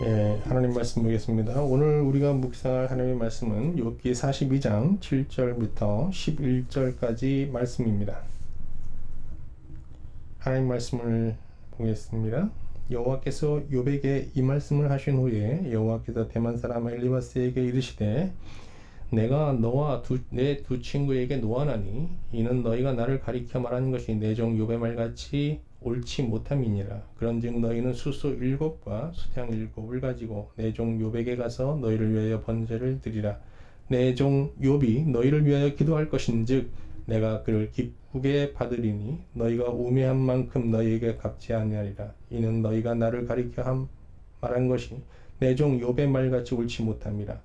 예, 하나님 말씀 보겠습니다. 오늘 우리가 묵상할 하나님의 말씀은 욥기 42장 7절부터 11절까지 말씀입니다. 하나님 말씀을 보겠습니다. 여호와께서 욥에게 이 말씀을 하신 후에 여호와께서 대만 사람 엘리바스에게 이르시되 내가 너와 내 두 친구에게 노하나니 이는 너희가 나를 가리켜 말하는 것이 내 종 욥의 말같이 옳지 못함이니라. 그런즉 너희는 수소 7과 수양 7을 가지고 내 종 욥에게 가서 너희를 위하여 번제를 드리라. 내 종 욥이 너희를 위하여 기도할 것인즉 내가 그를 기쁘게 받으리니 너희가 우매한 만큼 너희에게 갚지 아니하리라. 이는 너희가 나를 가리켜 말한 것이 내 종 욥의 말같이 옳지 못함이라.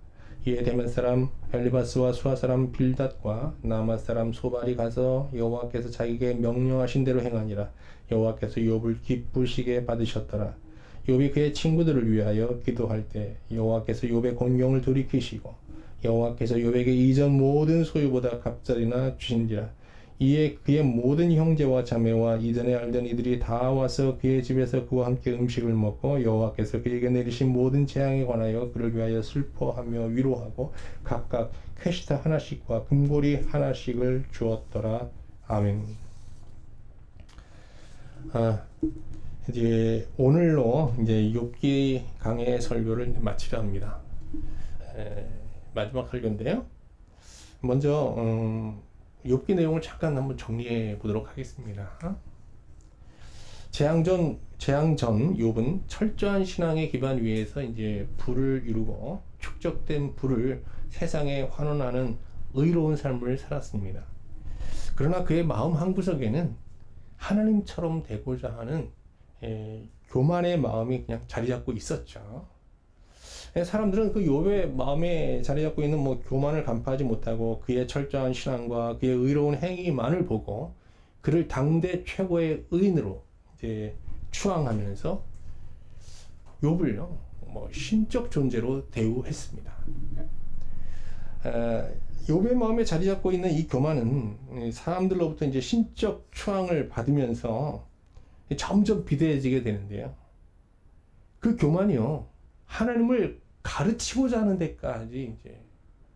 이에 대만 사람 엘리바스와 수아 사람 빌닷과 나맛 사람 소발이 가서 여호와께서 자기에게 명령하신 대로 행하니라. 여호와께서 욥을 기쁘시게 받으셨더라. 욥이 그의 친구들을 위하여 기도할 때 여호와께서 욥의 곤경을 돌이키시고 여호와께서 욥에게 이전 모든 소유보다 갑자리나 주신지라. 이에 그의 모든 형제와 자매와 이전에 알던 이들이 다 와서 그의 집에서 그와 함께 음식을 먹고 여호와께서 그에게 내리신 모든 재앙에 관하여 그를 위하여 슬퍼하며 위로하고 각각 캐시타 하나씩과 금고리 하나씩을 주었더라. 아멘. 이제 오늘로 이제 욥기 강의 설교를 마치려 합니다. 마지막 설교인데요. 먼저 욥기 내용을 잠깐 한번 정리해 보도록 하겠습니다. 재앙 전 욥은 철저한 신앙의 기반 위에서 이제 부를 이루고 축적된 부를 세상에 환원하는 의로운 삶을 살았습니다. 그러나 그의 마음 한구석에는 하나님처럼 되고자 하는 교만의 마음이 그냥 자리 잡고 있었죠. 사람들은 그 욥의 마음에 자리 잡고 있는 교만을 간파하지 못하고 그의 철저한 신앙과 그의 의로운 행위만을 보고 그를 당대 최고의 의인으로 이제 추앙하면서 욥을요 신적 존재로 대우했습니다. 욥의 마음에 자리 잡고 있는 이 교만은 사람들로부터 이제 신적 추앙을 받으면서 점점 비대해지게 되는데요. 그 교만이요 하나님을 가르치고자 하는 데까지 이제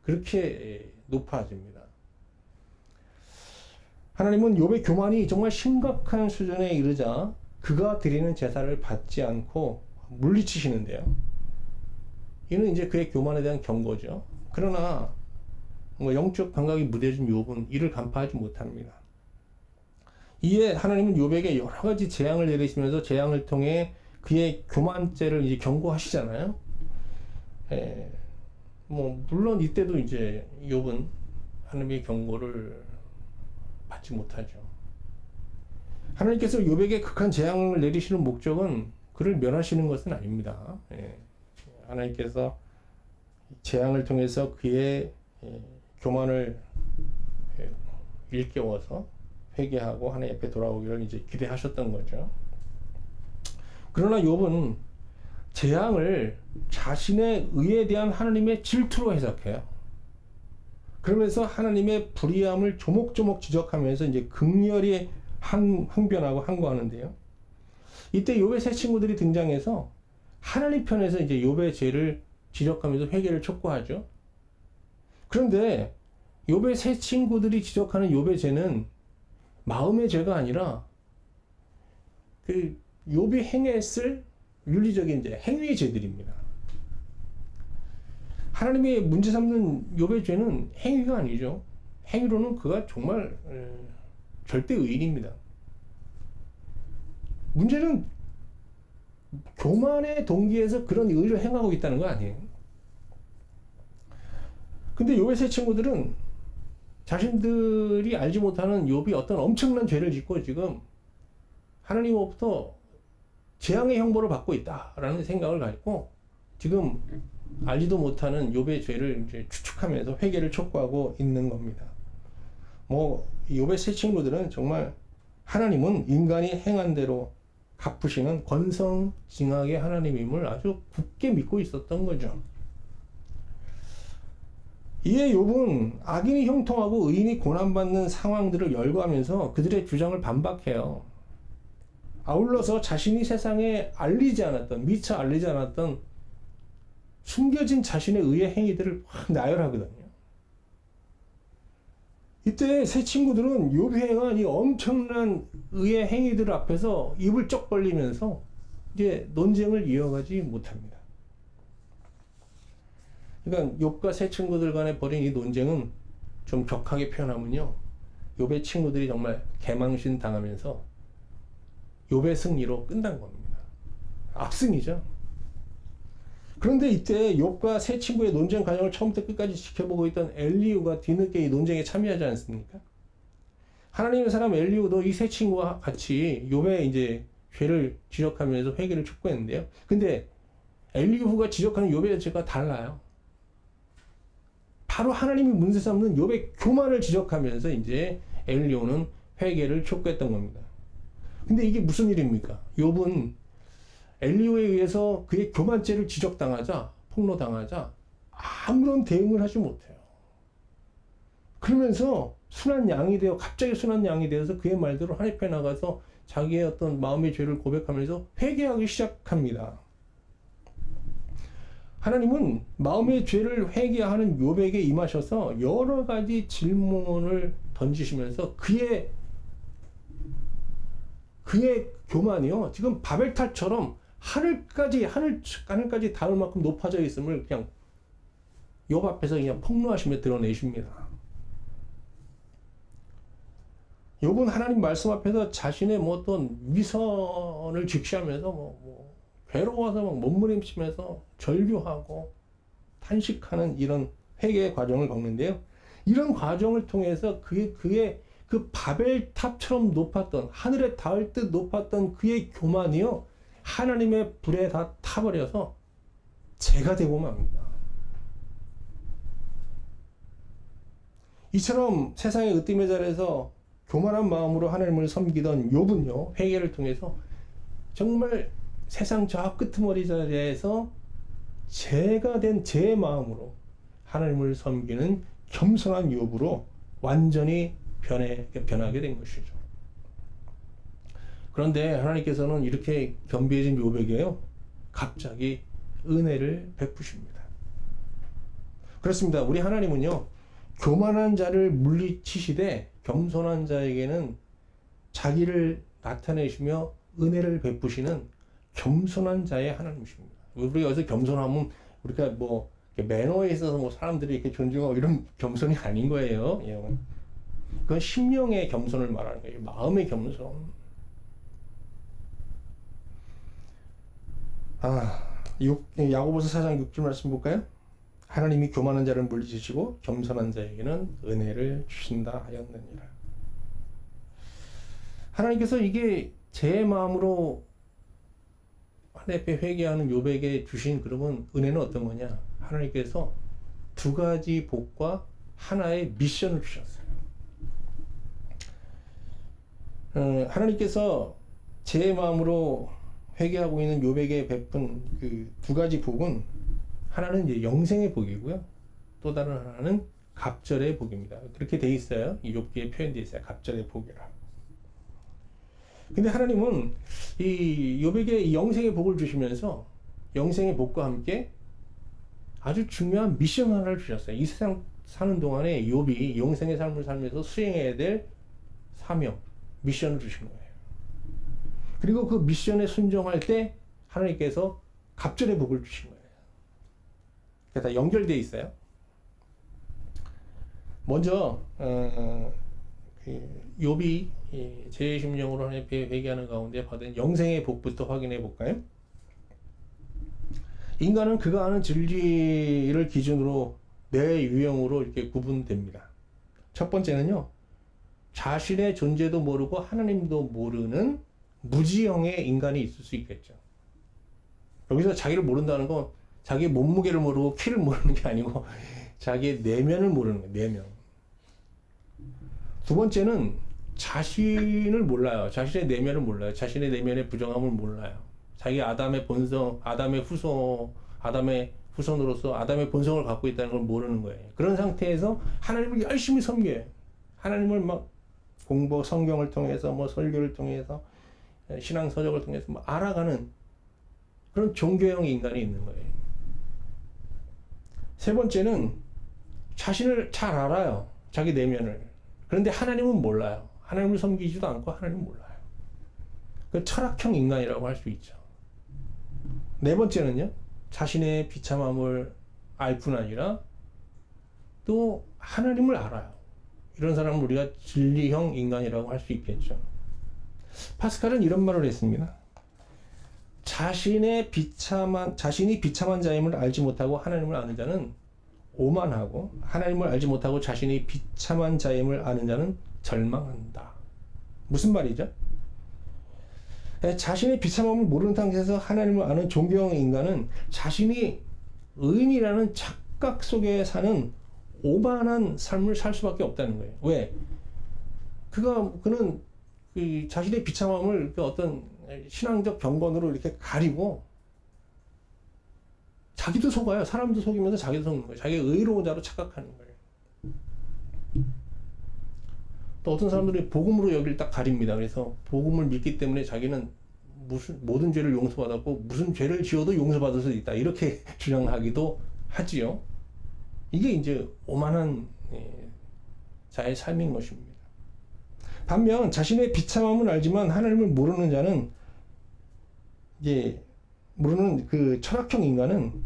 그렇게 높아집니다. 하나님은 욥의 교만이 정말 심각한 수준에 이르자 그가 드리는 제사를 받지 않고 물리치시는데요. 이는 이제 그의 교만에 대한 경고죠. 그러나 영적 감각이 무뎌진 욥은 이를 간파하지 못합니다. 이에 하나님은 욥에게 여러 가지 재앙을 내리시면서 재앙을 통해 그의 교만죄를 이제 경고하시잖아요. 물론 이때도 이제 욥은 하나님의 경고를 받지 못하죠. 하나님께서 욥에게 극한 재앙을 내리시는 목적은 그를 멸하시는 것은 아닙니다. 하나님께서 재앙을 통해서 그의 교만을 일깨워서 회개하고 하나님 앞에 돌아오기를 이제 기대하셨던 거죠. 그러나 욥은 재앙을 자신의 의에 대한 하나님의 질투로 해석해요. 그러면서 하나님의 불의함을 조목조목 지적하면서 이제 극렬히 항변하고 항거하는데요. 이때 욥의 세 친구들이 등장해서 하나님 편에서 이제 욥의 죄를 지적하면서 회개를 촉구하죠. 그런데 욥의 세 친구들이 지적하는 욥의 죄는 마음의 죄가 아니라 그 욥이 행했을 윤리적인 이제 행위의 죄들입니다. 하나님이 문제 삼는 욥의 죄는 행위가 아니죠. 행위로는 그가 정말 절대 의인입니다. 문제는 교만의 동기에서 그런 의를 행하고 있다는 거 아니에요. 근데 욥의 세 친구들은 자신들이 알지 못하는 욥이 어떤 엄청난 죄를 짓고 지금 하나님으로부터 재앙의 형벌을 받고 있다라는 생각을 가지고 지금 알지도 못하는 욥의 죄를 이제 추측하면서 회개를 촉구하고 있는 겁니다. 욥의 세 친구들은 정말 하나님은 인간이 행한 대로 갚으시는 권성징악의 하나님임을 아주 굳게 믿고 있었던 거죠. 이에 욥은 악인이 형통하고 의인이 고난받는 상황들을 열거하면서 그들의 주장을 반박해요. 아울러서 자신이 세상에 미처 알리지 않았던 숨겨진 자신의 의의 행위들을 확 나열하거든요. 이때 세 친구들은 욥이 행한 이 엄청난 의의 행위들 앞에서 입을 쩍 벌리면서 이제 논쟁을 이어가지 못합니다. 그러니까 욥과 세 친구들 간에 벌인 이 논쟁은 좀 격하게 표현하면요, 욥의 친구들이 정말 개망신 당하면서 욥의 승리로 끝난 겁니다. 압승이죠. 그런데 이때 욥과 세 친구의 논쟁 과정을 처음부터 끝까지 지켜보고 있던 엘리후가 뒤늦게 이 논쟁에 참여하지 않습니까? 하나님의 사람 엘리후도 이 세 친구와 같이 욥의 이제 죄를 지적하면서 회개를 촉구했는데요. 근데 엘리후가 지적하는 욥의 죄가 달라요. 바로 하나님이 문제 삼는 욥의 교만을 지적하면서 이제 엘리후는 회개를 촉구했던 겁니다. 근데 이게 무슨 일입니까? 욥은 엘리후에 의해서 그의 교만죄를 지적당하자, 폭로당하자 아무런 대응을 하지 못해요. 그러면서 순한 양이 되어, 갑자기 순한 양이 되어서 그의 말대로 하나님 앞에 나가서 자기의 어떤 마음의 죄를 고백하면서 회개하기 시작합니다. 하나님은 마음의 죄를 회개하는 욥에게 임하셔서 여러 가지 질문을 던지시면서 그의 교만이요, 지금 바벨탑처럼 하늘까지 닿을 만큼 높아져 있음을 그냥 욥 앞에서 그냥 폭로하시며 드러내십니다. 욥은 하나님 말씀 앞에서 자신의 뭐 어떤 위선을 직시하면서 괴로워서 막 몸부림치면서 절규하고 탄식하는 이런 회개의 과정을 겪는데요. 이런 과정을 통해서 그의 그 바벨탑처럼 높았던, 하늘에 닿을 듯 높았던 그의 교만이요, 하나님의 불에 다 타버려서 재가 되고 맙니다. 이처럼 세상의 으뜸의 자리에서 교만한 마음으로 하나님을 섬기던 욥은요, 회개를 통해서 정말 세상 저 끄트머리 자리에서 재가 된 제 마음으로 하나님을 섬기는 겸손한 욥으로 완전히 변하게 된 것이죠. 그런데 하나님께서는 이렇게 겸비해진 욥에게요, 갑자기 은혜를 베푸십니다. 그렇습니다. 우리 하나님은요, 교만한 자를 물리치시되 겸손한 자에게는 자기를 나타내시며 은혜를 베푸시는 겸손한 자의 하나님이십니다. 우리가 여기서 겸손하면 우리가 뭐 매너에 있어서 뭐 사람들이 이렇게 존중하고 이런 겸손이 아닌 거예요. 그건 심령의 겸손을 말하는 거예요. 마음의 겸손. 야고보서 4장 6절 말씀 볼까요? 하나님이 교만한 자를 물리치시고 겸손한 자에게는 은혜를 주신다 하였느니라. 하나님께서 이게 제 마음으로 하나님 앞에 회개하는 욥에게 주신 그러면 은혜는 어떤 거냐? 하나님께서 두 가지 복과 하나의 미션을 주셨어요. 하나님께서 제 마음으로 회개하고 있는 욥에게 베푼 그 두 가지 복은, 하나는 이제 영생의 복이고요, 또 다른 하나는 갑절의 복입니다. 그렇게 돼 있어요. 이 욥기에 표현되어 있어요. 갑절의 복이라. 근데 하나님은 이 욥에게 영생의 복을 주시면서 영생의 복과 함께 아주 중요한 미션 하나를 주셨어요. 이 세상 사는 동안에 욥이 영생의 삶을 살면서 수행해야 될 사명, 미션을 주신 거예요. 그리고 그 미션에 순종할 때 하나님께서 갑절의 복을 주신 거예요. 그게 다 연결되어 있어요. 먼저 욥이 제 심령으로 하나님 앞에 회개하는 가운데 받은 영생의 복부터 확인해 볼까요? 인간은 그가 아는 진리를 기준으로 내 유형으로 이렇게 구분됩니다. 첫 번째는요, 자신의 존재도 모르고 하나님도 모르는 무지형의 인간이 있을 수 있겠죠. 여기서 자기를 모른다는 건 자기의 몸무게를 모르고 키를 모르는 게 아니고 자기의 내면을 모르는 거예요. 내면. 두 번째는 자신을 몰라요. 자신의 내면을 몰라요. 자신의 내면의 부정함을 몰라요. 자기 아담의 본성, 아담의 후손으로서 아담의 본성을 갖고 있다는 걸 모르는 거예요. 그런 상태에서 하나님을 열심히 섬겨요. 하나님을 막 성경을 통해서, 뭐 설교를 통해서, 신앙 서적을 통해서 뭐 알아가는 그런 종교형 인간이 있는 거예요. 세 번째는 자신을 잘 알아요. 자기 내면을. 그런데 하나님은 몰라요. 하나님을 섬기지도 않고 하나님은 몰라요. 그 철학형 인간이라고 할 수 있죠. 네 번째는요. 자신의 비참함을 알 뿐 아니라 또 하나님을 알아요. 이런 사람을 우리가 진리형 인간이라고 할 수 있겠죠. 파스칼은 이런 말을 했습니다. 자신이 비참한 자임을 알지 못하고 하나님을 아는 자는 오만하고 하나님을 알지 못하고 자신이 비참한 자임을 아는 자는 절망한다. 무슨 말이죠? 자신의 비참함을 모르는 상태에서 하나님을 아는 종교형 인간은 자신이 의인이라는 착각 속에 사는 오만한 삶을 살 수밖에 없다는 거예요. 왜? 그는 그 자신의 비참함을 그 어떤 신앙적 경건으로 이렇게 가리고 자기도 속아요. 사람도 속이면서 자기도 속는 거예요. 자기가 의로운 자로 착각하는 거예요. 또 어떤 사람들이 복음으로 여기를 딱 가립니다. 그래서 복음을 믿기 때문에 자기는 모든 죄를 용서받았고 무슨 죄를 지어도 용서받을 수 있다. 이렇게 주장하기도 하지요. 이게 이제 오만한 자의 삶인 것입니다. 반면 자신의 비참함은 알지만 하나님을 모르는 자는 모르는 그 철학형 인간은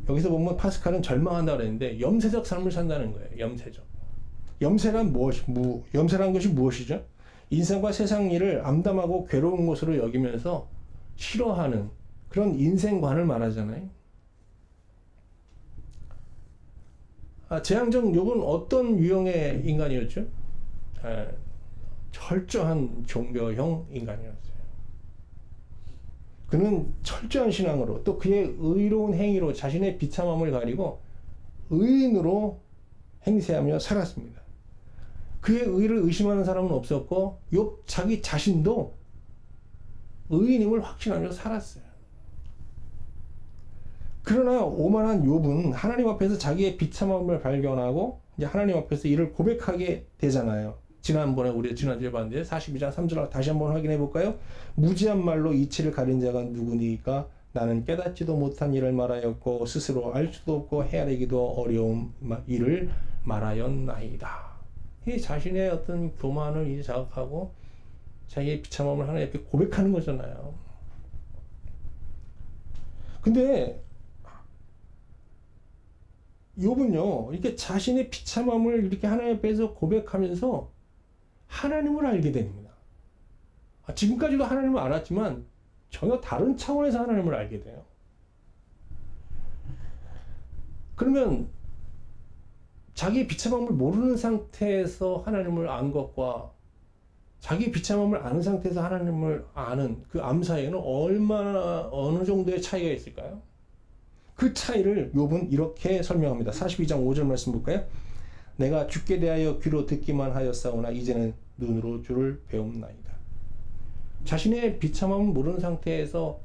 여기서 보면 파스칼은 절망한다고 그랬는데 염세적 삶을 산다는 거예요. 염세란 염세란 것이 무엇이죠? 인생과 세상 일을 암담하고 괴로운 것으로 여기면서 싫어하는 그런 인생관을 말하잖아요. 재앙정 욥은 어떤 유형의 인간이었죠? 철저한 종교형 인간이었어요. 그는 철저한 신앙으로 또 그의 의로운 행위로 자신의 비참함을 가리고 의인으로 행세하며 살았습니다. 그의 의를 의심하는 사람은 없었고 욥 자기 자신도 의인임을 확신하며 살았어요. 그러나 오만한 욥은 하나님 앞에서 자기의 비참함을 발견하고 이제 하나님 앞에서 이를 고백하게 되잖아요. 지난번에 우리 지난주에 봤는데 42장 3절 다시 한번 확인해 볼까요? 무지한 말로 이치를 가린 자가 누구니까 나는 깨닫지도 못한 일을 말하였고 스스로 알 수도 없고 헤아리기도 어려운 일을 말하였나이다. 이 자신의 어떤 교만을 이제 자각하고 자기의 비참함을 하나님 앞에 고백하는 거잖아요. 근데 욥은요 이렇게 자신의 비참함을 이렇게 하나님 앞에서 고백하면서 하나님을 알게 됩니다. 지금까지도 하나님을 알았지만 전혀 다른 차원에서 하나님을 알게 돼요. 그러면 자기 비참함을 모르는 상태에서 하나님을 안 것과 자기 비참함을 아는 상태에서 하나님을 아는 그 암 사이에는 어느 정도의 차이가 있을까요? 그 차이를 욥은 이렇게 설명합니다. 42장 5절 말씀 볼까요? 내가 주께 대하여 귀로 듣기만 하였사오나 이제는 눈으로 주를 배움나이다. 자신의 비참함을 모르는 상태에서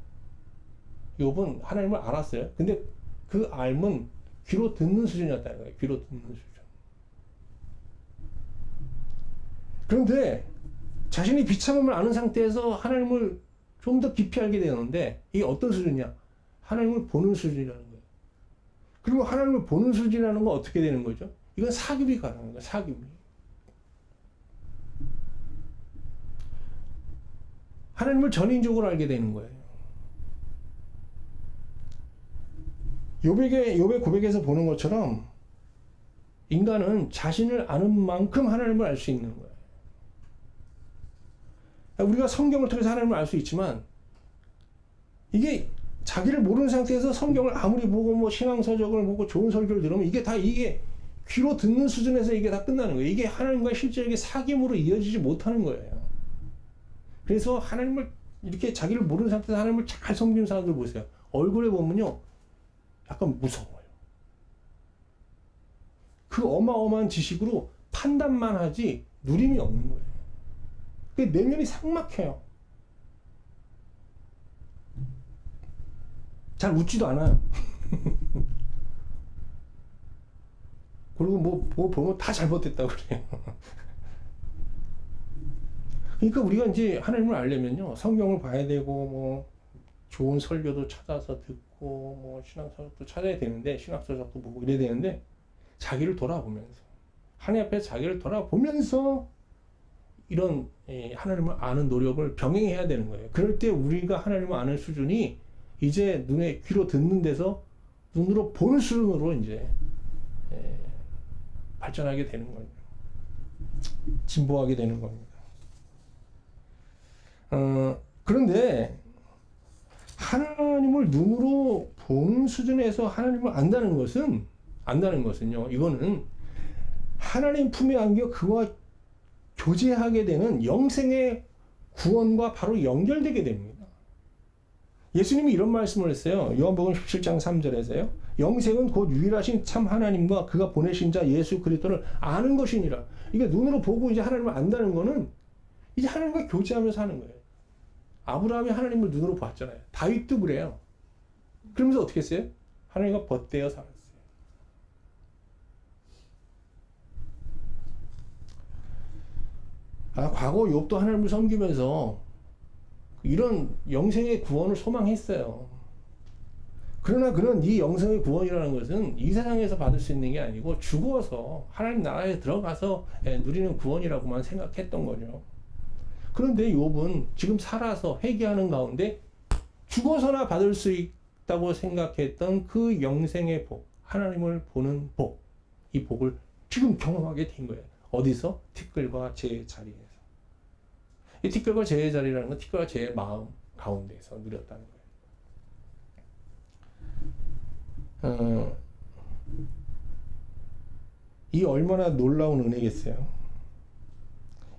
욥은 하나님을 알았어요. 근데 그 알은 귀로 듣는 수준이었다는 거예요. 귀로 듣는 수준. 그런데 자신이 비참함을 아는 상태에서 하나님을 좀 더 깊이 알게 되는데 이게 어떤 수준이냐? 하나님을 보는 수준이라는 거예요. 그리고 하나님을 보는 수준이라는 건 어떻게 되는 거죠? 이건 사귐이 가능한 거예요. 사귐이. 하나님을 전인적으로 알게 되는 거예요. 욥의 고백에서 보는 것처럼 인간은 자신을 아는 만큼 하나님을 알 수 있는 거예요. 우리가 성경을 통해서 하나님을 알 수 있지만 이게 자기를 모르는 상태에서 성경을 아무리 보고 뭐 신앙서적을 보고 좋은 설교를 들으면 이게 귀로 듣는 수준에서 이게 다 끝나는 거예요. 이게 하나님과 실제적인 사귐으로 이어지지 못하는 거예요. 그래서 하나님을 이렇게 자기를 모르는 상태에서 하나님을 잘 섬기는 사람들 보세요. 얼굴에 보면요. 약간 무서워요. 그 어마어마한 지식으로 판단만 하지 누림이 없는 거예요. 그 내면이 삭막해요. 잘 웃지도 않아요. 그리고 뭐 보면 다 잘못됐다고 그래요. 그러니까 우리가 이제 하나님을 알려면요. 성경을 봐야 되고, 뭐, 좋은 설교도 찾아서 듣고, 보고 뭐 신앙서적도 찾아야 되는데 신학서적도 보고 이래야 되는데 자기를 돌아보면서 하나님 앞에 자기를 돌아보면서 이런 하나님을 아는 노력을 병행해야 되는 거예요. 그럴 때 우리가 하나님을 아는 수준이 이제 눈에 귀로 듣는 데서 눈으로 보는 수준으로 이제 발전하게 되는 거예요. 진보하게 되는 겁니다. 그런데 하나님을 눈으로 보는 수준에서 하나님을 안다는 것은요, 이거는 하나님 품에 안겨 그와 교제하게 되는 영생의 구원과 바로 연결되게 됩니다. 예수님이 이런 말씀을 했어요. 요한복음 17장 3절에서요. 영생은 곧 유일하신 참 하나님과 그가 보내신 자 예수 그리스도를 아는 것이니라. 이게 눈으로 보고 이제 하나님을 안다는 거는 이제 하나님과 교제하면서 하는 거예요. 아브라함이 하나님을 눈으로 봤잖아요. 다윗도 그래요. 그러면서 어떻게 했어요? 하나님과 벗대어 살았어요. 과거 욥도 하나님을 섬기면서 이런 영생의 구원을 소망했어요. 그러나 그는 이 영생의 구원이라는 것은 이 세상에서 받을 수 있는 게 아니고 죽어서 하나님 나라에 들어가서 누리는 구원이라고만 생각했던 거죠. 그런데 욥은 지금 살아서 회개하는 가운데 죽어서나 받을 수 있다고 생각했던 그 영생의 복, 하나님을 보는 복, 이 복을 지금 경험하게 된 거예요. 어디서? 티끌과 재의 자리에서. 이 티끌과 재의 자리라는 건 티끌과 재의 마음 가운데서 누렸다는 거예요. 이 얼마나 놀라운 은혜겠어요.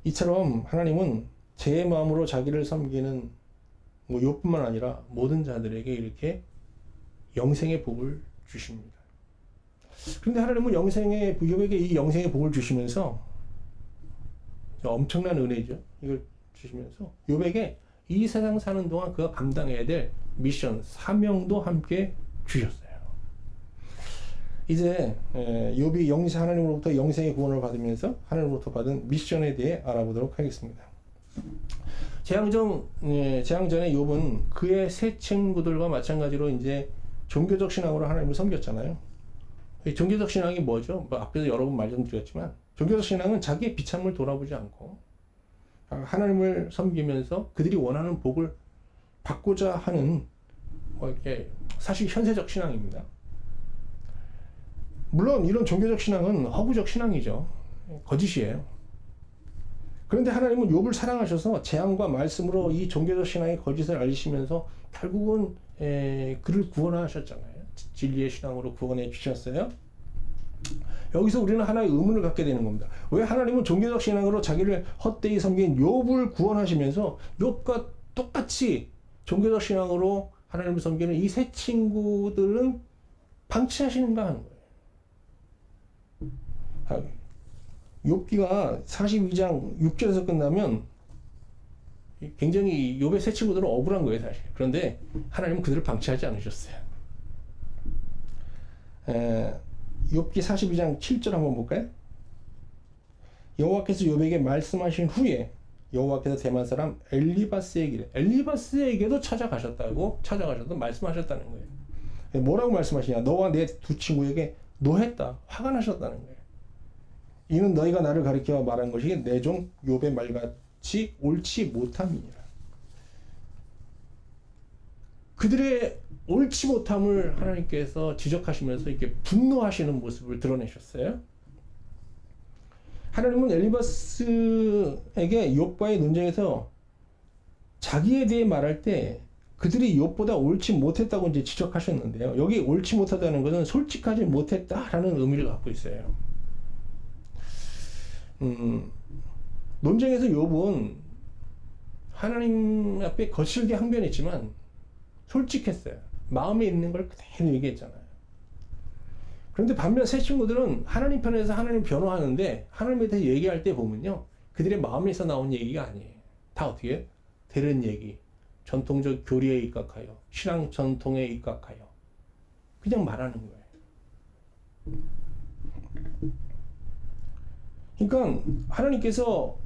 이처럼 하나님은 제 마음으로 자기를 섬기는 욥뿐만 아니라 모든 자들에게 이렇게 영생의 복을 주십니다. 그런데 하나님은 욥에게 이 영생의 복을 주시면서 엄청난 은혜죠. 이걸 주시면서 욥에게 이 세상 사는 동안 그가 감당해야 될 미션, 사명도 함께 주셨어요. 이제 욥이 하나님으로부터 영생의 구원을 받으면서 하나님으로부터 받은 미션에 대해 알아보도록 하겠습니다. 재앙전에 욥은 그의 세 친구들과 마찬가지로 이제 종교적 신앙으로 하나님을 섬겼잖아요. 종교적 신앙이 뭐죠? 앞에서 여러 번 말씀드렸지만 종교적 신앙은 자기의 비참을 돌아보지 않고 하나님을 섬기면서 그들이 원하는 복을 받고자 하는 이렇게 사실 현세적 신앙입니다. 물론 이런 종교적 신앙은 허구적 신앙이죠. 거짓이에요. 그런데 하나님은 욥을 사랑하셔서 재앙과 말씀으로 이 종교적 신앙의 거짓을 알리시면서 결국은 그를 구원하셨잖아요. 진리의 신앙으로 구원해 주셨어요. 여기서 우리는 하나의 의문을 갖게 되는 겁니다. 왜 하나님은 종교적 신앙으로 자기를 헛되이 섬긴 욥을 구원하시면서 욥과 똑같이 종교적 신앙으로 하나님을 섬기는 이 세 친구들은 방치하시는가 하는 거예요. 욥기가 42장 6절에서 끝나면 굉장히 욥의 세 친구들은 억울한 거예요, 사실. 그런데 하나님은 그들을 방치하지 않으셨어요. 욥기 42장 7절 한번 볼까요? 여호와께서 욥에게 말씀하신 후에 여호와께서 대만 사람 엘리바스에게도 찾아가셔서 말씀하셨다는 거예요. 뭐라고 말씀하시냐? 너와 내 두 친구에게 노했다, 화가 나셨다는 거예요. 이는 너희가 나를 가리켜 말한 것이 내 종 욥의 말같이 옳지 못함이니라. 그들의 옳지 못함을 하나님께서 지적하시면서 이렇게 분노하시는 모습을 드러내셨어요. 하나님은 엘리바스에게 욥과의 논쟁에서 자기에 대해 말할 때 그들이 욥보다 옳지 못했다고 이제 지적하셨는데요. 여기 옳지 못하다는 것은 솔직하지 못했다라는 의미를 갖고 있어요. 논쟁에서 욥은 하나님 앞에 거칠게 항변했지만 솔직했어요. 마음에 있는 걸 그대로 얘기했잖아요. 그런데 반면 세 친구들은 하나님 편에서 하나님 변호하는데 하나님에 대해 얘기할 때 보면요, 그들의 마음에서 나온 얘기가 아니에요. 다 어떻게 들은 얘기, 전통적 교리에 입각하여, 신앙 전통에 입각하여 그냥 말하는 거예요. 그러니까 하나님께서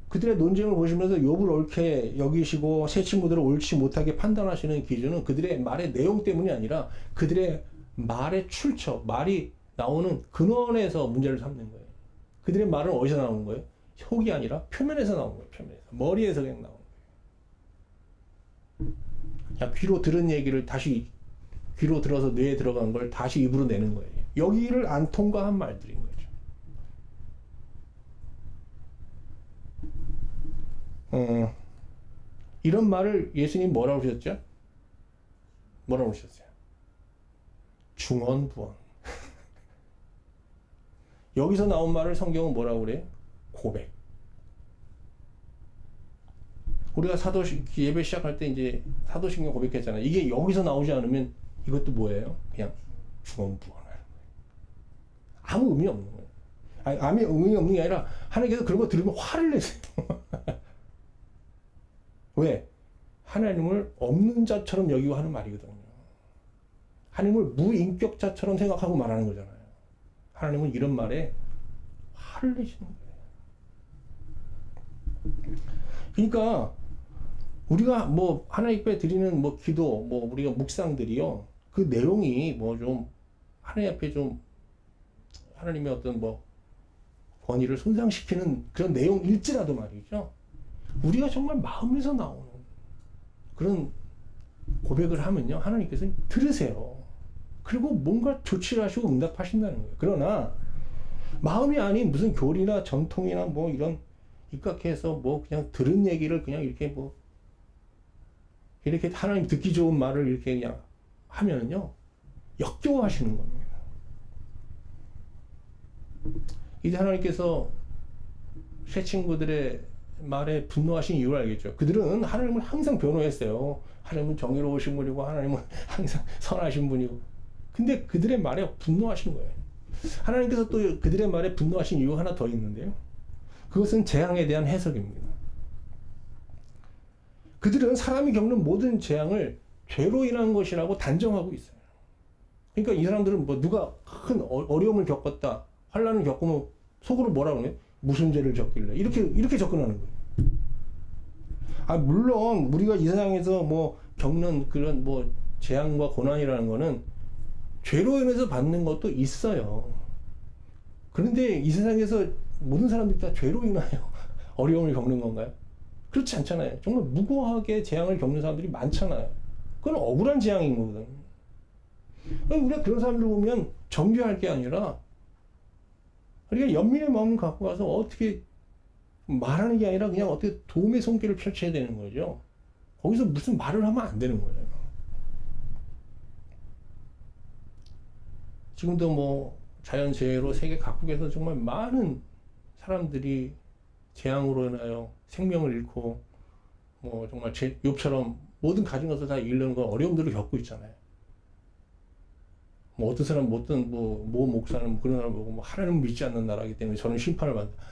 그들의 논쟁을 보시면서 욥을 옳게 여기시고 세 친구들을 옳지 못하게 판단하시는 기준은 그들의 말의 내용 때문이 아니라 그들의 말의 출처, 말이 나오는 근원에서 문제를 삼는 거예요. 그들의 말은 어디서 나오는 거예요? 속이 아니라 표면에서 나오는 거예요. 표면에서. 머리에서 그냥 나오는 거예요. 그냥 귀로 들은 얘기를 다시 귀로 들어서 뇌에 들어간 걸 다시 입으로 내는 거예요. 여기를 안 통과한 말들인 거죠. 이런 말을 예수님 뭐라고 하셨죠? 뭐라고 하셨어요? 중언부언. 여기서 나온 말을 성경은 뭐라고 그래요? 고백. 우리가 예배 시작할 때 이제 사도신경 고백했잖아요. 이게 여기서 나오지 않으면 이것도 뭐예요? 그냥 중언부언하는 거예요. 아무 의미 없는 거예요. 아무 의미 없는 게 아니라 하나님께서 그런 거 들으면 화를 내세요. 왜? 하나님을 없는 자처럼 여기고 하는 말이거든요. 하나님을 무인격자처럼 생각하고 말하는 거잖아요. 하나님은 이런 말에 화를 내시는 거예요. 그러니까 우리가 뭐 하나님 앞에 드리는 뭐 기도, 뭐 우리가 묵상들이요, 그 내용이 뭐 좀 하나님 앞에 좀 하나님의 어떤 뭐 권위를 손상시키는 그런 내용일지라도 말이죠. 우리가 정말 마음에서 나오는 그런 고백을 하면요, 하나님께서 들으세요. 그리고 뭔가 조치를 하시고 응답하신다는 거예요. 그러나 마음이 아닌 무슨 교리나 전통이나 뭐 이런 입각해서 뭐 그냥 들은 얘기를 그냥 이렇게 뭐 이렇게 하나님 듣기 좋은 말을 이렇게 그냥 하면요, 역겨워하시는 겁니다. 이제 하나님께서 새 친구들의 말에 분노하신 이유를 알겠죠. 그들은 하나님을 항상 변호했어요. 하나님은 정의로우신 분이고 하나님은 항상 선하신 분이고. 근데 그들의 말에 분노하신 거예요. 하나님께서 또 그들의 말에 분노하신 이유가 하나 더 있는데요. 그것은 재앙에 대한 해석입니다. 그들은 사람이 겪는 모든 재앙을 죄로 인한 것이라고 단정하고 있어요. 그러니까 이 사람들은 뭐 누가 큰 어려움을 겪었다, 환난을 겪으면 속으로 뭐라고 해요? 무슨 죄를 졌길래 이렇게 접근하는 거예요. 물론 우리가 이 세상에서 뭐 겪는 그런 뭐 재앙과 고난이라는 거는 죄로 인해서 받는 것도 있어요. 그런데 이 세상에서 모든 사람들이 다 죄로 인하여 어려움을 겪는 건가요? 그렇지 않잖아요. 정말 무고하게 재앙을 겪는 사람들이 많잖아요. 그건 억울한 재앙인 거거든. 우리가 그런 사람들 보면 정죄할 게 아니라 우리가 연민의 마음을 갖고 가서 어떻게 말하는 게 아니라 그냥 어떻게 도움의 손길을 펼쳐야 되는 거죠. 거기서 무슨 말을 하면 안 되는 거예요. 지금도 뭐 자연재해로 세계 각국에서 정말 많은 사람들이 재앙으로 인하여 생명을 잃고 뭐 정말 욥처럼 모든 가진 것을 다 잃는 거 어려움들을 겪고 있잖아요. 뭐 어떤 사람, 어떤 모 목사는 그런 사람 보고 뭐 하나님을 믿지 않는 나라이기 때문에 저는 심판을 받는다.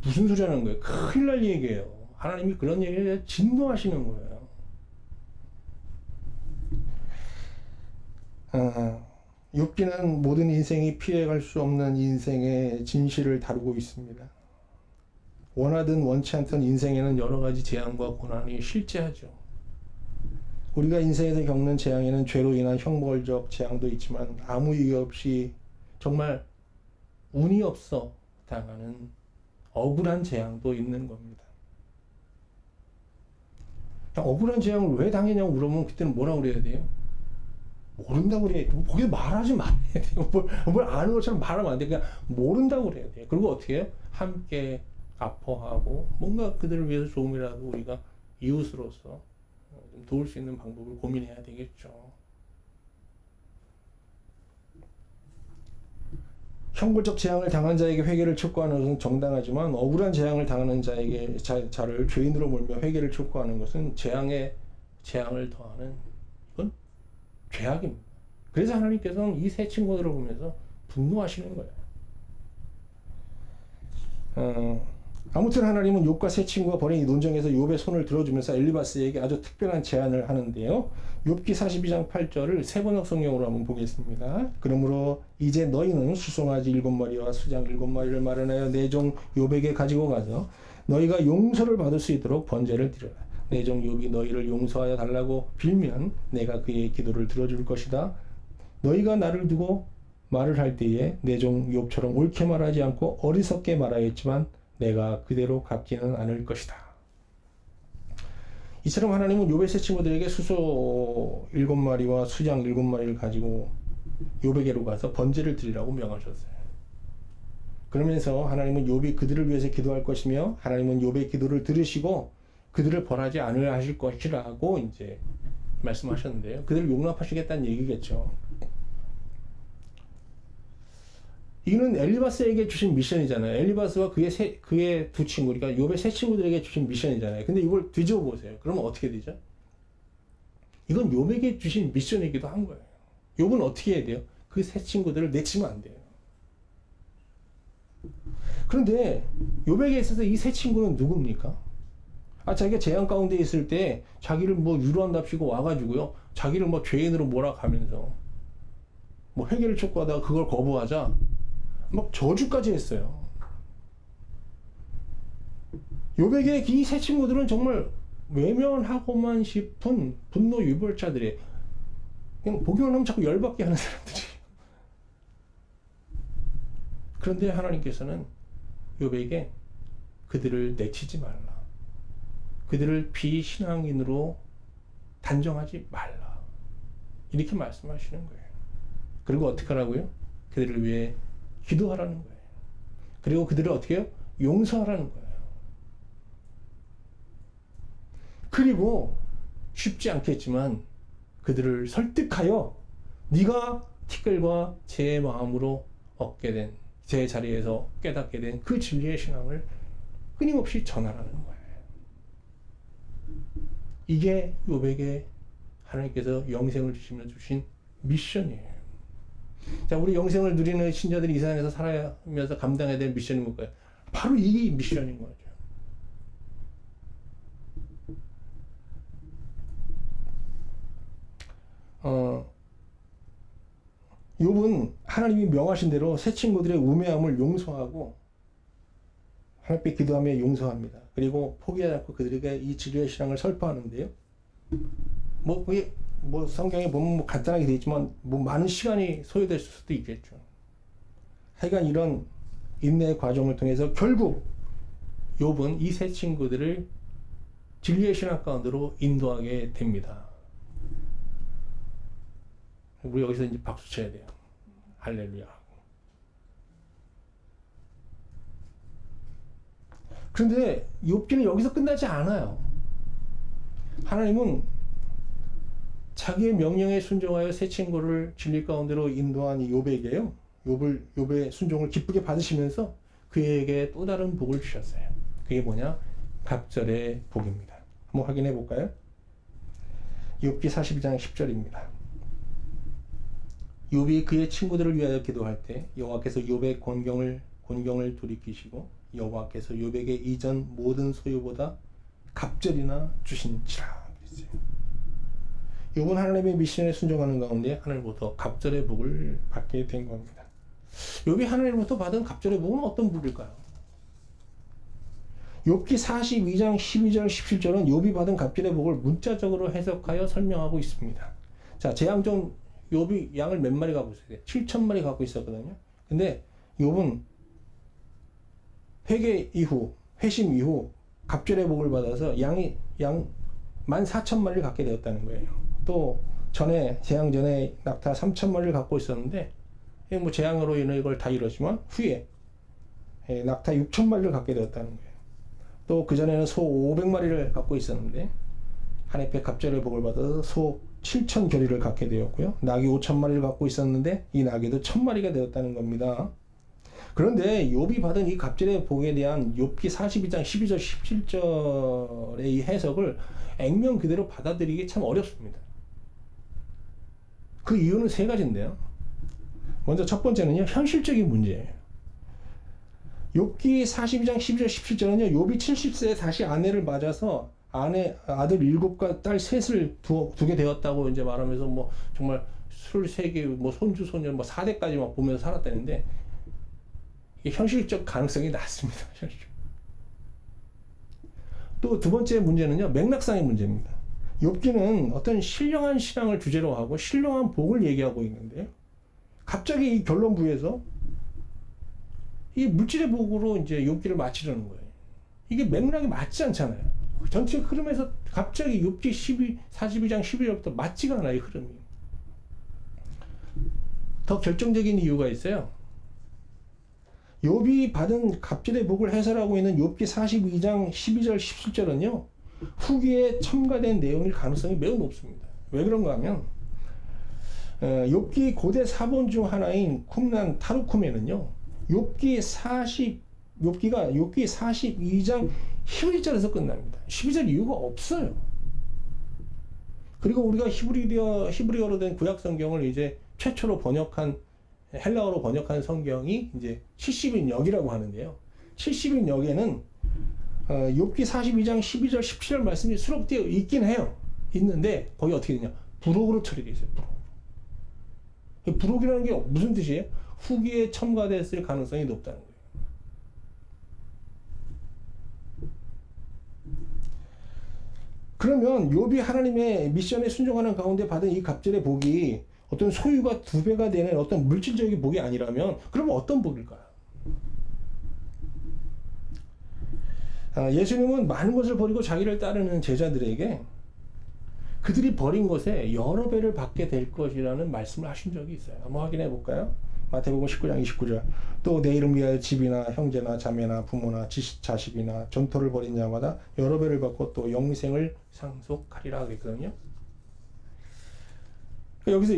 무슨 소리 하는 거예요? 큰일 날 얘기예요. 하나님이 그런 얘기에 진노하시는 거예요. 욥기는 모든 인생이 피해갈 수 없는 인생의 진실을 다루고 있습니다. 원하든 원치 않든 인생에는 여러 가지 재앙과 고난이 실제하죠. 우리가 인생에서 겪는 재앙에는 죄로 인한 형벌적 재앙도 있지만 아무 이유 없이 정말 운이 없어 당하는 억울한 재앙도 있는 겁니다. 억울한 재앙을 왜 당했냐고 물어보면 그때는 뭐라고 그래야 돼요? 모른다고 그래야 돼요. 거기서 말하지 말아야 돼요. 뭘 아는 것처럼 말하면 안 돼요. 그냥 모른다고 그래야 돼요. 그리고 어떻게 해요? 함께 아파하고 뭔가 그들을 위해서 조금이라도 우리가 이웃으로서 좀 도울 수 있는 방법을 고민해야 되겠죠. 형벌적 재앙을 당한 자에게 회개를 촉구하는 것은 정당하지만 억울한 재앙을 당하는 자에게 자를 죄인으로 몰며 회개를 촉구하는 것은 재앙에 재앙을 더하는 이건 죄악입니다. 그래서 하나님께서는 이 세 친구들을 보면서 분노하시는 거예요. 아무튼 하나님은 욥과 세 친구가 벌인 이 논쟁에서 욥의 손을 들어주면서 엘리바스에게 아주 특별한 제안을 하는데요. 욥기 42장 8절을 세번역 성경으로 한번 보겠습니다. 그러므로 이제 너희는 수송아지 7마리와 수장 7마리를 마련하여 내 종 욥에게 가지고 가서 너희가 용서를 받을 수 있도록 번제를 드려라. 내 종 욥이 너희를 용서하여 달라고 빌면 내가 그의 기도를 들어줄 것이다. 너희가 나를 두고 말을 할 때에 내 종 욥처럼 옳게 말하지 않고 어리석게 말하였지만 내가 그대로 갚지는 않을 것이다. 이처럼 하나님은 욥의 세 친구들에게 수소 7마리와 수장 7마리를 가지고 욥에게로 가서 번제를 드리라고 명하셨어요. 그러면서 하나님은 욥이 그들을 위해서 기도할 것이며 하나님은 욥의 기도를 들으시고 그들을 벌하지 않으려 하실 것이라고 이제 말씀하셨는데요. 그들을 용납하시겠다는 얘기겠죠. 이는 엘리바스에게 주신 미션이잖아요. 엘리바스와 그의 두 친구, 그러니까 욥의 세 친구들에게 주신 미션이잖아요. 근데 이걸 뒤집어 보세요. 그러면 어떻게 되죠? 이건 욥에게 주신 미션이기도 한 거예요. 욥은 어떻게 해야 돼요? 그 세 친구들을 내치면 안 돼요. 그런데 욥에게 있어서 이 세 친구는 누굽니까? 자기가 재앙 가운데 있을 때 자기를 뭐 위로한답시고 와가지고요, 자기를 뭐 죄인으로 몰아가면서 뭐 회개를 촉구하다가 그걸 거부하자 막 저주까지 했어요. 욥에게 이 세 친구들은 정말 외면하고만 싶은 분노 유발자들이에요. 그냥 보기만 하면 자꾸 열받게 하는 사람들이에요. 그런데 하나님께서는 욥에게 그들을 내치지 말라. 그들을 비신앙인으로 단정하지 말라. 이렇게 말씀하시는 거예요. 그리고 어떻게 하라고요? 그들을 위해 기도하라는 거예요. 그리고 그들을 어떻게 해요? 용서하라는 거예요. 그리고 쉽지 않겠지만 그들을 설득하여 네가 티끌과 제 마음으로 얻게 된, 제 자리에서 깨닫게 된 그 진리의 신앙을 끊임없이 전하라는 거예요. 이게 욥에게 하나님께서 영생을 주시며 주신 미션이에요. 자, 우리 영생을 누리는 신자들이 이 세상에서 살아가면서 감당해야 될 미션이 뭘까요? 바로 이 미션인 거죠. 욥은 하나님이 명하신 대로 세 친구들의 우매함을 용서하고 하나님께 기도하며 용서합니다. 그리고 포기하지 않고 그들에게 이 진리의 신앙을 설파하는데요. 그게 성경에 보면 간단하게 되어 있지만 많은 시간이 소요될 수도 있겠죠. 하여간 이런 인내의 과정을 통해서 결국 욥은 이 세 친구들을 진리의 신앙 가운데로 인도하게 됩니다. 우리 여기서 이제 박수 쳐야 돼요. 할렐루야. 그런데 욥기는 여기서 끝나지 않아요. 하나님은 자기의 명령에 순종하여 세 친구를 진리 가운데로 인도한 이 욥에게요, 욥의 순종을 기쁘게 받으시면서 그에게 또 다른 복을 주셨어요. 그게 뭐냐? 갑절의 복입니다. 한번 확인해 볼까요? 욥기 42장 10절입니다. 욥이 그의 친구들을 위하여 기도할 때 여호와께서 욥의 곤경을 돌이키시고 여호와께서 욥에게 이전 모든 소유보다 갑절이나 주신지라. 욥은 하나님의 미션에 순종하는 가운데 하나님부터 갑절의 복을 받게 된 겁니다. 욥이 하나님부터 받은 갑절의 복은 어떤 복일까요? 욥기 42장 12절 17절은 욥이 받은 갑절의 복을 문자적으로 해석하여 설명하고 있습니다. 자, 재앙 중 욥이 양을 몇 마리 갖고 있어요? 7,000마리 갖고 있었거든요. 근데 욥은 회심 이후 갑절의 복을 받아서 양 14,000마리를 갖게 되었다는 거예요. 또 재앙 전에 낙타 3,000마리를 갖고 있었는데 재앙으로 인해 이걸 다 잃었지만 후에 낙타 6,000마리를 갖게 되었다는 거예요. 또 그전에는 소 500마리를 갖고 있었는데 하나님께 갑절의 복을 받아서 소 7,000겨리를 갖게 되었고요. 낙이 5,000마리를 갖고 있었는데 이 낙에도 1,000마리가 되었다는 겁니다. 그런데 욥이 받은 이 갑절의 복에 대한 욥기 42장 12절 17절의 이 해석을 액면 그대로 받아들이기 참 어렵습니다. 그 이유는 세 가지인데요. 먼저 첫 번째는요, 현실적인 문제예요. 욥기 42장 12절 17절은요, 욥이 70세에 다시 아내를 맞아서 아들 7과 딸 3을 두게 되었다고 이제 말하면서 정말 술 3개, 손주, 손녀 4대까지 막 보면서 살았다는데, 이게 현실적 가능성이 낮습니다. 또 두 번째 문제는요, 맥락상의 문제입니다. 욥기는 어떤 신령한 신앙을 주제로 하고 신령한 복을 얘기하고 있는데요. 갑자기 이 결론부에서 이 물질의 복으로 이제 욥기를 마치려는 거예요. 이게 맥락이 맞지 않잖아요. 전체 흐름에서 갑자기 욥기 42장 11절부터 맞지가 않아요, 흐름이. 더 결정적인 이유가 있어요. 욥이 받은 갑절의 복을 해설하고 있는 욥기 42장 12절 17절은요. 후기에 첨가된 내용일 가능성이 매우 높습니다. 왜 그런가 하면 욥기 고대 사본 중 하나인 쿰란 타루쿰에는요. 욥기 42장 11절에서 끝납니다. 12절 이유가 없어요. 그리고 우리가 히브리어로 된 구약 성경을 이제 최초로 번역한 헬라어로 번역한 성경이 이제 70인역이라고 하는데요. 70인역에는 욥기 42장 12절 17절 말씀이 수록되어 있긴 해요. 있는데 거기 어떻게 되냐? 부록으로 처리되어 있어요. 부록. 부록이라는 게 무슨 뜻이에요? 후기에 첨가됐을 가능성이 높다는 거예요. 그러면 욥이 하나님의 미션에 순종하는 가운데 받은 이 갑절의 복이 어떤 소유가 2배가 되는 어떤 물질적인 복이 아니라면 그러면 어떤 복일까요? 예수님은 많은 것을 버리고 자기를 따르는 제자들에게 그들이 버린 것에 여러 배를 받게 될 것이라는 말씀을 하신 적이 있어요. 한번 확인해 볼까요? 마태복음 19장 29절. 또 내 이름 위하여 집이나 형제나 자매나 부모나 자식이나 전토를 벌인 자마다 여러 배를 받고 또 영생을 상속하리라 그랬거든요. 여기서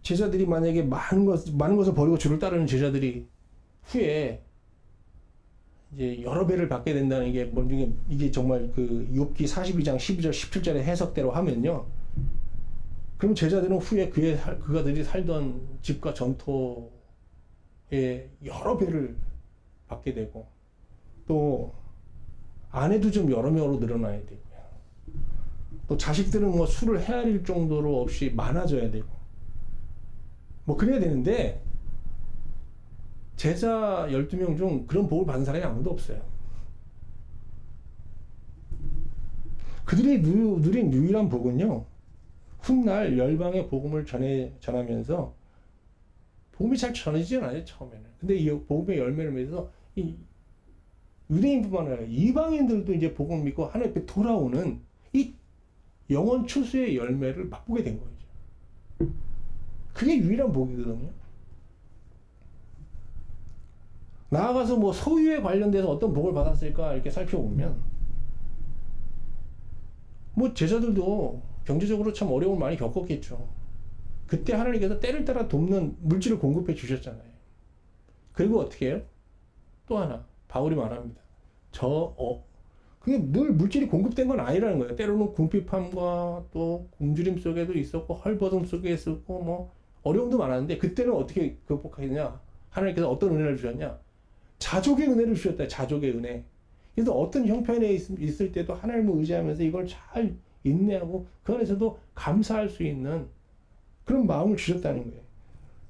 제자들이 만약에 많은 것을 버리고 주를 따르는 제자들이 후에 이제 여러 배를 받게 된다는 게 뭔지, 이게 정말 그 욥기 42장 12절 17절의 해석대로 하면요. 그럼 제자들은 후에 그가들이 살던 집과 전토에 여러 배를 받게 되고 또 아내도 좀 여러 명으로 늘어나야 되고요. 또 자식들은 뭐 술을 헤아릴 정도로 없이 많아져야 되고 뭐 그래야 되는데 제자 12명 중 그런 복을 받은 사람이 아무도 없어요. 그들이 누린 유일한 복은요. 훗날 열방의 복음을 전하면서 복음이 잘 전해지지 않아요, 처음에는. 근데 이 복음의 열매를 맺어서 이 유대인뿐만 아니라 이방인들도 이제 복음을 믿고 하나님 앞에 돌아오는 이 영원 추수의 열매를 맛보게 된 거죠. 그게 유일한 복이거든요. 나아가서 뭐 소유에 관련돼서 어떤 복을 받았을까 이렇게 살펴보면 뭐 제자들도 경제적으로 참 어려움을 많이 겪었겠죠. 그때 하나님께서 때를 따라 돕는 물질을 공급해 주셨잖아요. 그리고 어떻게 해요? 또 하나 바울이 말합니다. 그게 늘 물질이 공급된 건 아니라는 거예요. 때로는 궁핍함과 또 굶주림 속에도 있었고 헐벗음 속에 있었고 뭐 어려움도 많았는데 그때는 어떻게 극복하느냐? 하나님께서 어떤 은혜를 주셨냐? 자족의 은혜를 주셨다. 자족의 은혜. 그래서 어떤 형편에 있을 때도 하나님을 의지하면서 이걸 잘 인내하고 그 안에서도 감사할 수 있는 그런 마음을 주셨다는 거예요.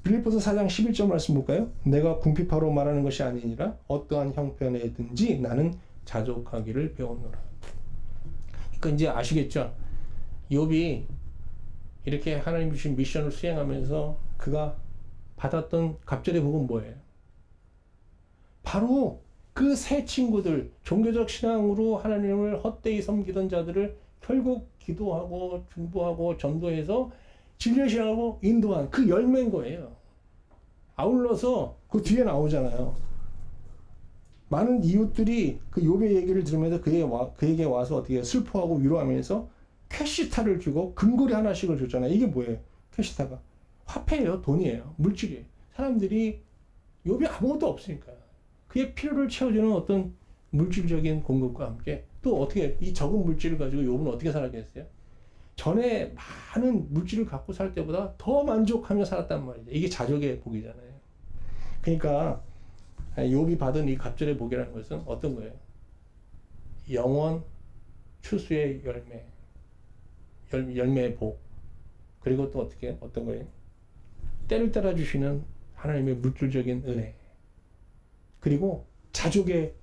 빌립보서 4장 11절 말씀 볼까요? 내가 궁핍하로 말하는 것이 아니니라 어떠한 형편에든지 나는 자족하기를 배웠노라. 그러니까 이제 아시겠죠? 욥이 이렇게 하나님 주신 미션을 수행하면서 그가 받았던 갑절의 복은 뭐예요? 바로 그 세 친구들, 종교적 신앙으로 하나님을 헛되이 섬기던 자들을 결국 기도하고 중보하고 전도해서 진리의 신앙으로 인도한 그 열매인 거예요. 아울러서 그 뒤에 나오잖아요. 많은 이웃들이 그 욥의 얘기를 들으면서 그에게 와서 어떻게 슬퍼하고 위로하면서 캐시타를 주고 금고리 하나씩을 줬잖아요. 이게 뭐예요? 캐시타가 화폐예요, 돈이에요, 물질이에요. 사람들이 욥이 아무것도 없으니까 그의 필요를 채워주는 어떤 물질적인 공급과 함께 또 어떻게 이 적은 물질을 가지고 욥은 어떻게 살았겠어요? 전에 많은 물질을 갖고 살 때보다 더 만족하며 살았단 말이죠. 이게 자족의 복이잖아요. 그러니까 욥이 받은 이 갑절의 복이라는 것은 어떤 거예요? 영원 추수의 열매의 복. 그리고 또 어떤 거예요? 때를 따라 주시는 하나님의 물질적인 은혜. 그리고 자족의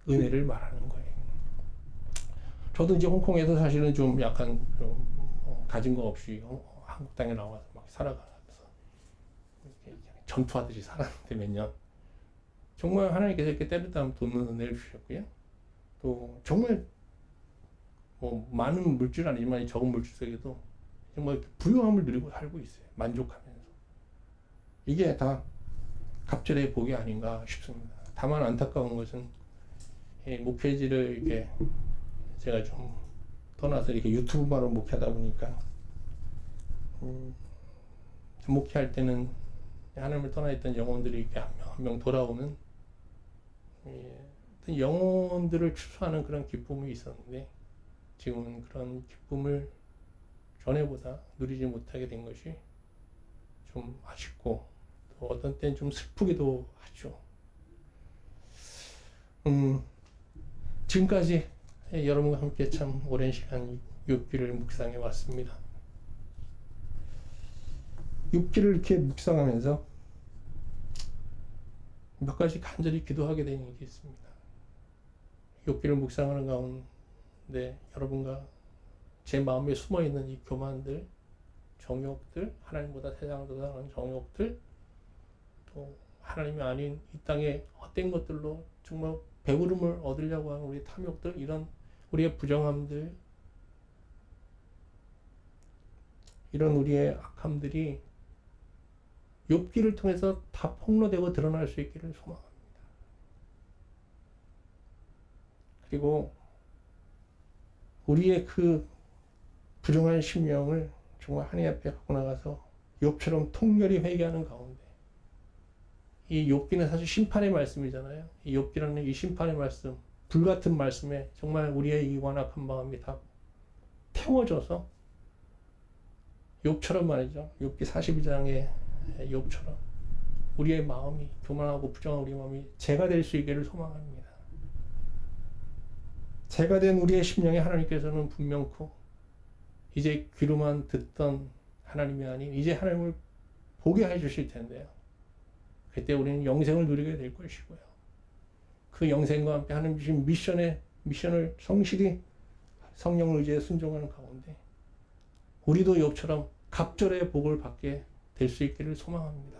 은혜를 말하는 거예요. 저도 이제 홍콩에서 사실은 좀 약간 좀 가진 거 없이 한국 땅에 나와서 막 살아가면서 이렇게 전투하듯이 살았는데 몇 년. 정말 하나님께서 이렇게 때렸다면 돈을 내주셨고요. 또 정말 뭐 많은 물질 아니지만 적은 물질 속에도 정말 부유함을 누리고 살고 있어요. 만족하면서. 이게 다 갑절의 복이 아닌가 싶습니다. 다만 안타까운 것은 이 목회지를 이렇게 제가 좀 떠나서 이렇게 유튜브만으로 목회하다 보니까 목회할 때는 하나님을 떠나 있던 영혼들이 이렇게 한 명 한 명 돌아오는 어떤 영혼들을 추수하는 그런 기쁨이 있었는데 지금은 그런 기쁨을 전에보다 누리지 못하게 된 것이 좀 아쉽고 또 어떤 때는 좀 슬프기도 하죠. 지금까지 여러분과 함께 참 오랜 시간 욥기를 묵상해 왔습니다. 욥기를 이렇게 묵상하면서 몇 가지 간절히 기도하게 되는 일이 있습니다. 욥기를 묵상하는 가운데 여러분과 제 마음에 숨어있는 이 교만들, 정욕들, 하나님보다 세상을 더 사랑하는 정욕들, 또 하나님이 아닌 이 땅의 헛된 것들로 정말 배부름을 얻으려고 하는 우리 탐욕들, 이런 우리의 부정함들, 이런 우리의 악함들이 욥기를 통해서 다 폭로되고 드러날 수 있기를 소망합니다. 그리고 우리의 그 부정한 심령을 정말 하나님 앞에 갖고 나가서 욥처럼 통렬히 회개하는 가운데, 이 욥기는 사실 심판의 말씀이잖아요. 이 욥기라는 이 심판의 말씀, 불같은 말씀에 정말 우리의 이 완악한 마음이 다 태워져서 욥처럼 말이죠. 욥기 42장의 욥처럼 우리의 마음이 교만하고 부정한 우리 마음이 재가 될 수 있기를 소망합니다. 재가 된 우리의 심령에 하나님께서는 분명코 이제 귀로만 듣던 하나님이 아닌 이제 하나님을 보게 해주실 텐데요. 그때 우리는 영생을 누리게 될 것이고요. 그 영생과 함께 하나님 주신 미션을 성실히 성령을 의지해 순종하는 가운데 우리도 욥처럼 갑절의 복을 받게 될 수 있기를 소망합니다.